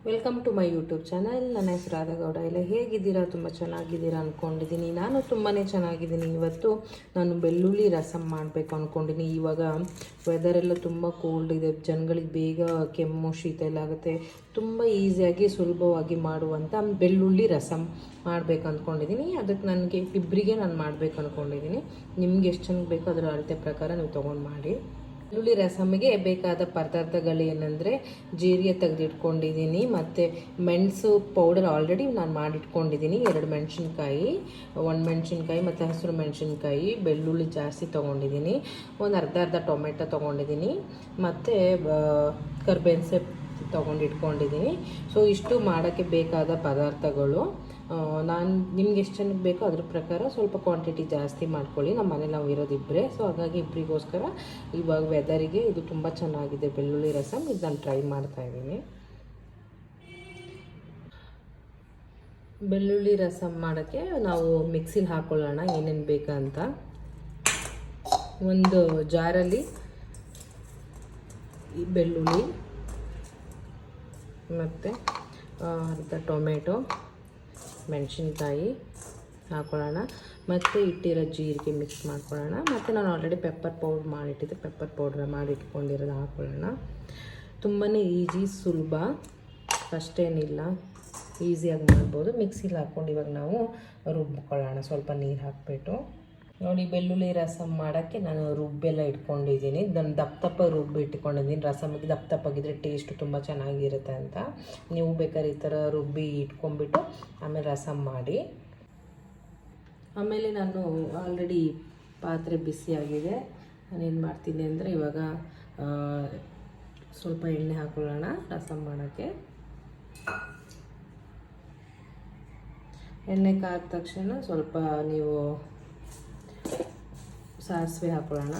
Welcome to my YouTube channel. ನನ್ನ ಹೆಸರು ರಾಧಾಗೌಡ. ಎಲ್ಲ ಹೇಗಿದ್ದೀರಾ? ತುಂಬ ಚೆನ್ನಾಗಿದ್ದೀರಾ ಅಂದ್ಕೊಂಡಿದ್ದೀನಿ. ನಾನು ತುಂಬಾ ಚೆನ್ನಾಗಿದ್ದೀನಿ. ಇವತ್ತು ನಾನು ಬೆಳ್ಳುಳ್ಳಿ ರಸಮ್ ಮಾಡಬೇಕು ಅಂದ್ಕೊಂಡಿದ್ದೀನಿ. ಇವಾಗ ವೆದರ್ ಎಲ್ಲ ತುಂಬ ಕೋಲ್ಡ್ ಇದೆ, ಜನಗಳಿಗೆ ಬೇಗ ಕೆಮ್ಮು ಶೀತ ಎಲ್ಲ ಆಗುತ್ತೆ. ತುಂಬ ಈಸಿಯಾಗಿ ಸುಲಭವಾಗಿ ಮಾಡುವಂಥ ಬೆಳ್ಳುಳ್ಳಿ ರಸಮ್ ಮಾಡಬೇಕು ಅಂದ್ಕೊಂಡಿದ್ದೀನಿ. ಅದಕ್ಕೆ ನನಗೆ ಇಬ್ಬರಿಗೆ ನಾನು ಮಾಡಬೇಕು ಅಂದ್ಕೊಂಡಿದ್ದೀನಿ. ನಿಮ್ಗೆ ಎಷ್ಟು ಜನಕ್ಕೆ ಬೇಕೋ ಅದರ ಅಳತೆ ಪ್ರಕಾರ ನೀವು ತೊಗೊಂಡು ಮಾಡಿ. ಬೆಳ್ಳುಳ್ಳಿ ರಸಮ್ಗೆ ಬೇಕಾದ ಪದಾರ್ಥಗಳು ಏನಂದರೆ ಜೀರಿಗೆ ತೆಗೆದಿಟ್ಕೊಂಡಿದ್ದೀನಿ, ಮತ್ತು ಮೆಣಸು ಪೌಡರ್ ಆಲ್ರೆಡಿ ನಾನು ಮಾಡಿಟ್ಕೊಂಡಿದ್ದೀನಿ, 2 ಮೆಣಸಿನ್ಕಾಯಿ, 1 ಮೆಣಸಿನ್ಕಾಯಿ ಮತ್ತು ಹಸಿರು ಮೆಣಸಿನ್ಕಾಯಿ, ಬೆಳ್ಳುಳ್ಳಿ ಜಾಸ್ತಿ ತೊಗೊಂಡಿದ್ದೀನಿ, ಒಂದು ಅರ್ಧ ಟೊಮೆಟೊ ತೊಗೊಂಡಿದ್ದೀನಿ, ಮತ್ತು ಕರ್ಬೇವಿನ ಸೊಪ್ಪು ತೊಗೊಂಡಿಟ್ಕೊಂಡಿದ್ದೀನಿ. ಸೊ ಇಷ್ಟು ಮಾಡೋಕ್ಕೆ ಬೇಕಾದ ಪದಾರ್ಥಗಳು. ನಾನು ನಿಮ್ಗೆ ಎಷ್ಟು ಜನಕ್ಕೆ ಬೇಕೋ ಅದ್ರ ಪ್ರಕಾರ ಸ್ವಲ್ಪ ಕ್ವಾಂಟಿಟಿ ಜಾಸ್ತಿ ಮಾಡ್ಕೊಳ್ಳಿ. ನಮ್ಮ ಮನೇಲಿ ನಾವು ಇರೋದಿಬ್ಬರೇ, ಸೊ ಹಾಗಾಗಿ ಇಬ್ಬರಿಗೋಸ್ಕರ ಇವಾಗ ವೆದರಿಗೆ ಇದು ತುಂಬ ಚೆನ್ನಾಗಿದೆ ಬೆಳ್ಳುಳ್ಳಿ ರಸಮ್. ಇದು ನಾನು ಟ್ರೈ ಮಾಡ್ತಾಯಿದ್ದೀನಿ. ಬೆಳ್ಳುಳ್ಳಿ ರಸಮ್ ಮಾಡೋಕ್ಕೆ ನಾವು ಮಿಕ್ಸಿಲಿ ಹಾಕ್ಕೊಳ್ಳೋಣ ಏನೇನು ಬೇಕಂತ. ಒಂದು ಜಾರಲ್ಲಿ ಈ ಬೆಳ್ಳುಳ್ಳಿ ಮತ್ತು ಅರ್ಧ ಟೊಮೆಟೊ, ಮೆಣಸಿನ್ಕಾಯಿ ಹಾಕ್ಕೊಳ್ಳೋಣ, ಮತ್ತು ಇಟ್ಟಿರೋ ಜೀರಿಗೆ ಮಿಕ್ಸ್ ಮಾಡ್ಕೊಳ್ಳೋಣ, ಮತ್ತು ನಾನು ಆಲ್ರೆಡಿ ಪೆಪ್ಪರ್ ಪೌಡ್ರ್ ಮಾಡಿಟ್ಟಿದ್ದೆ, ಪೆಪ್ಪರ್ ಪೌಡ್ರ್ ಮಾಡಿಟ್ಕೊಂಡಿರೋದು ಹಾಕ್ಕೊಳ್ಳೋಣ. ತುಂಬಾ ಈಸಿ, ಸುಲಭ, ಅಷ್ಟೇನಿಲ್ಲ, ಈಸಿಯಾಗಿ ಮಾಡ್ಬೋದು. ಮಿಕ್ಸಿಲಿ ಹಾಕ್ಕೊಂಡು ಇವಾಗ ನಾವು ರುಬ್ಕೊಳ್ಳೋಣ. ಸ್ವಲ್ಪ ನೀರು ಹಾಕಿಬಿಟ್ಟು ನೋಡಿ, ಬೆಳ್ಳುಳ್ಳಿ ರಸಮ್ ಮಾಡೋಕ್ಕೆ ನಾನು ರುಬ್ಬೆಲ್ಲ ಇಟ್ಕೊಂಡಿದ್ದೀನಿ. ನಾನು ದಪ್ಪ ರುಬ್ಬಿ ಇಟ್ಕೊಂಡಿದ್ದೀನಿ. ರಸಮ್ಗೆ ದಪ್ಪಗಿದ್ರೆ ಟೇಸ್ಟು ತುಂಬ ಚೆನ್ನಾಗಿರುತ್ತೆ ಅಂತ. ನೀವು ಬೇಕಾದ್ರೆ ಈ ಥರ ರುಬ್ಬಿ ಇಟ್ಕೊಂಡ್ಬಿಟ್ಟು ಆಮೇಲೆ ರಸಮ್ ಮಾಡಿ. ಆಮೇಲೆ ನಾನು ಆಲ್ರೆಡಿ ಪಾತ್ರೆ ಬಿಸಿಯಾಗಿದೆ. ನಾನೇನು ಮಾಡ್ತೀನಿ ಅಂದರೆ ಇವಾಗ ಸ್ವಲ್ಪ ಎಣ್ಣೆ ಹಾಕೊಳ್ಳೋಣ ರಸಮ್ ಮಾಡೋಕ್ಕೆ. ಎಣ್ಣೆ ಕಾದ ತಕ್ಷಣ ಸ್ವಲ್ಪ ನೀವು ಸಾಸಿವೆ ಹಾಕೊಳ್ಳೋಣ.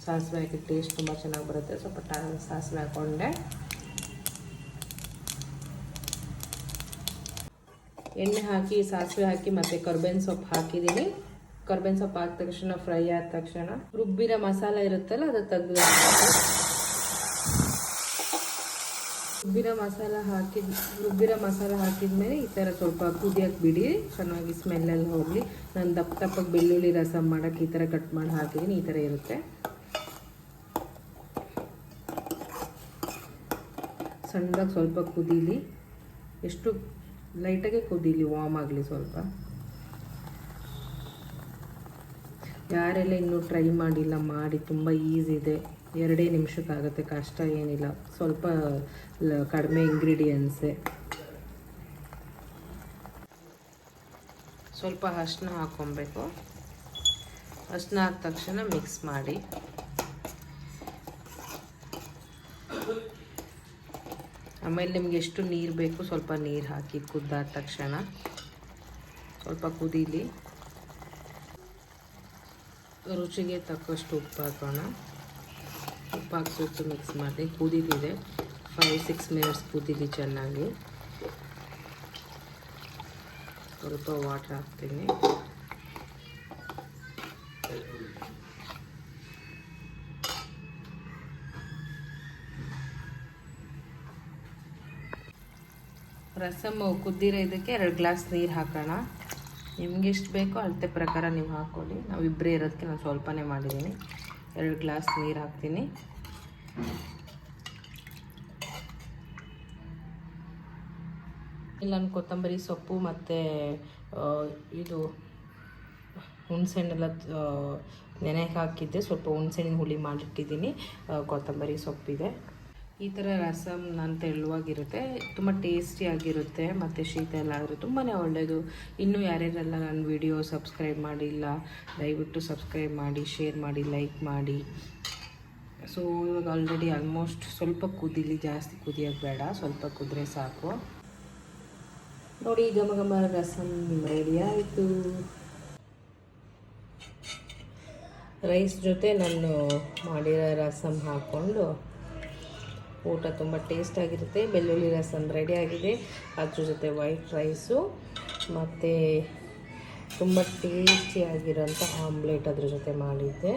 ಸಾಸಿವೆ ಹಾಕಿ ಟೇಸ್ಟ್ ತುಂಬ ಚೆನ್ನಾಗಿ ಬರುತ್ತೆ. ಸ್ವಲ್ಪ ಸಾಸಿವೆ ಹಾಕ್ಕೊಂಡೆ. ಎಣ್ಣೆ ಹಾಕಿ ಸಾಸಿವೆ ಹಾಕಿ ಮತ್ತು ಕರ್ಬೇವಿನ ಸೊಪ್ಪು ಹಾಕಿದ್ದೀನಿ. ಕರ್ಬೇವಿನ ಸೊಪ್ಪು ಹಾಕಿದ ತಕ್ಷಣ ಫ್ರೈ ಆದ ತಕ್ಷಣ ರುಬ್ಬಿರೋ ಮಸಾಲ ಇರುತ್ತಲ್ಲ ಅದು ತೆಗೆದು ರುಬ್ಬಿರೋ ಮಸಾಲ ಹಾಕಿದ್ಮೇಲೆ ಈ ಥರ ಸ್ವಲ್ಪ ಕುದಿಯೋಕ್ಕೆ ಬಿಡಿ, ಚೆನ್ನಾಗಿ ಸ್ಮೆಲ್ಲೆಲ್ಲ ಹೋಗಲಿ. ನಾನು ದಪ್ಪಗೆ ಬೆಳ್ಳುಳ್ಳಿ ರಸಮ್ ಮಾಡೋಕ್ಕೆ ಈ ಥರ ಕಟ್ ಮಾಡಿ ಹಾಕಿದ್ದೀನಿ. ಈ ಥರ ಇರುತ್ತೆ. ಸಣ್ಣದಾಗಿ ಸ್ವಲ್ಪ ಕುದೀಲಿ, ಎಷ್ಟು ಲೈಟಾಗೆ ಕುದೀಲಿ, ವಾಮ್ ಆಗಲಿ ಸ್ವಲ್ಪ. ಯಾರೆಲ್ಲ ಇನ್ನೂ ಟ್ರೈ ಮಾಡಿಲ್ಲ ಮಾಡಿ, ತುಂಬ ಈಸಿ ಇದೆ. 2 ನಿಮಿಷಕ್ಕಾಗುತ್ತೆ, ಕಷ್ಟ ಏನಿಲ್ಲ. ಸ್ವಲ್ಪ ಕಡಿಮೆ ಇಂಗ್ರೀಡಿಯೆಂಟ್ಸೇ. ಸ್ವಲ್ಪ ಅರಿಶಿನ ಹಾಕ್ಕೊಬೇಕು. ಅರಿಶಿನ ಹಾಕಿದ ತಕ್ಷಣ ಮಿಕ್ಸ್ ಮಾಡಿ. ಆಮೇಲೆ ನಿಮ್ಗೆ ಎಷ್ಟು ನೀರು ಬೇಕು ಸ್ವಲ್ಪ ನೀರು ಹಾಕಿ ಕುದ್ದಾದ ತಕ್ಷಣ ಸ್ವಲ್ಪ ಕುದೀಲಿ. ರುಚಿಗೆ ತಕ್ಕಷ್ಟು ಉಪ್ಪು ಹಾಕೋಣ. ಉಪ್ಪು ಹಾಕ್ಬಿಟ್ಟು ಮಿಕ್ಸ್ ಮಾಡಿ. ಕುದೀತಿದೆ, 5-6 ಮಿನಿಟ್ಸ್ ಕುದೀಲಿ ಚೆನ್ನಾಗಿ. ಸ್ವಲ್ಪ ವಾಟರ್ ಹಾಕ್ತೀನಿ. ರಸಮ್ ಕುದ್ದಿರೋ ಇದಕ್ಕೆ 2 ಗ್ಲಾಸ್ ನೀರು ಹಾಕೋಣ. ನಿಮ್ಗೆ ಎಷ್ಟು ಬೇಕೋ ಅಳತೆ ಪ್ರಕಾರ ನೀವು ಹಾಕ್ಕೊಳ್ಳಿ. ನಾವು ಇಬ್ಬರೇ ಇರೋದಕ್ಕೆ ನಾನು ಸ್ವಲ್ಪನೇ ಮಾಡಿದ್ದೀನಿ. 2 ಗ್ಲಾಸ್ ನೀರು ಹಾಕ್ತೀನಿ. ಇಲ್ಲ, ನಾನು ಕೊತ್ತಂಬರಿ ಸೊಪ್ಪು ಮತ್ತು ಇದು ಹುಣಸೆಹಣ್ಣೆಲ್ಲ ನೆನೆಗೆ ಹಾಕಿದ್ದೆ. ಸ್ವಲ್ಪ ಹುಣಸೆಹಣ್ಣಿನ ಹುಳಿ ಮಾಡಿಟ್ಟಿದ್ದೀನಿ, ಕೊತ್ತಂಬರಿ ಸೊಪ್ಪಿದೆ. ಈ ಥರ ರಸಮ್ ನಾನು ತೆಳುವಾಗಿರುತ್ತೆ, ತುಂಬ ಟೇಸ್ಟಿಯಾಗಿರುತ್ತೆ, ಮತ್ತು ಶೀತ ಎಲ್ಲ ಆದರೆ ತುಂಬಾ ಒಳ್ಳೆಯದು. ಇನ್ನೂ ಯಾರ್ಯಾರೆಲ್ಲ ನನ್ನ ವಿಡಿಯೋ ಸಬ್ಸ್ಕ್ರೈಬ್ ಮಾಡಿಲ್ಲ ದಯವಿಟ್ಟು ಸಬ್ಸ್ಕ್ರೈಬ್ ಮಾಡಿ, ಶೇರ್ ಮಾಡಿ, ಲೈಕ್ ಮಾಡಿ. ಸೊ ಇವಾಗ ಆಲ್ರೆಡಿ ಆಲ್ಮೋಸ್ಟ್ ಸ್ವಲ್ಪ ಕುದೀಲಿ, ಜಾಸ್ತಿ ಕುದಿಯೋದು ಬೇಡ, ಸ್ವಲ್ಪ ಕುದ್ರೆ ಸಾಕು. ನೋಡಿ, ಘಮ ಘಮ ರಸಮ್ ರೆಡಿ ಆಯಿತು. ರೈಸ್ ಜೊತೆ ನಾನು ಮಾಡಿರೋ ರಸಮ್ ಹಾಕ್ಕೊಂಡು ಊಟ ತುಂಬ ಟೇಸ್ಟಾಗಿರುತ್ತೆ. ಬೆಳ್ಳುಳ್ಳಿ ರಸಮ್ ರೆಡಿ ಆಗಿದೆ. ಅದ್ರ ಜೊತೆ ವೈಟ್ ರೈಸು ಮತ್ತು ತುಂಬ ಟೇಸ್ಟಿಯಾಗಿರೋಂಥ ಆಮ್ಲೆಟ್ ಅದ್ರ ಜೊತೆ ಮಾಡಿದ್ದೆ.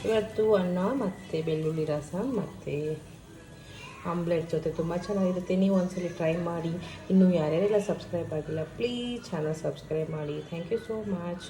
ಇವತ್ತು ಅನ್ನ ಮತ್ತು ಬೆಳ್ಳುಳ್ಳಿ ರಸಮ್ ಮತ್ತು ಆಮ್ಲೆಟ್ ಜೊತೆ ತುಂಬ ಚೆನ್ನಾಗಿರುತ್ತೆ. ನೀವು ಒಂದ್ಸಲಿ ಟ್ರೈ ಮಾಡಿ. ಇನ್ನೂ ಯಾರ್ಯಾರೆಲ್ಲ ಸಬ್ಸ್ಕ್ರೈಬ್ ಆಗಿಲ್ಲ ಪ್ಲೀಸ್ ಚಾನಲ್ ಸಬ್ಸ್ಕ್ರೈಬ್ ಮಾಡಿ. Thank you so much.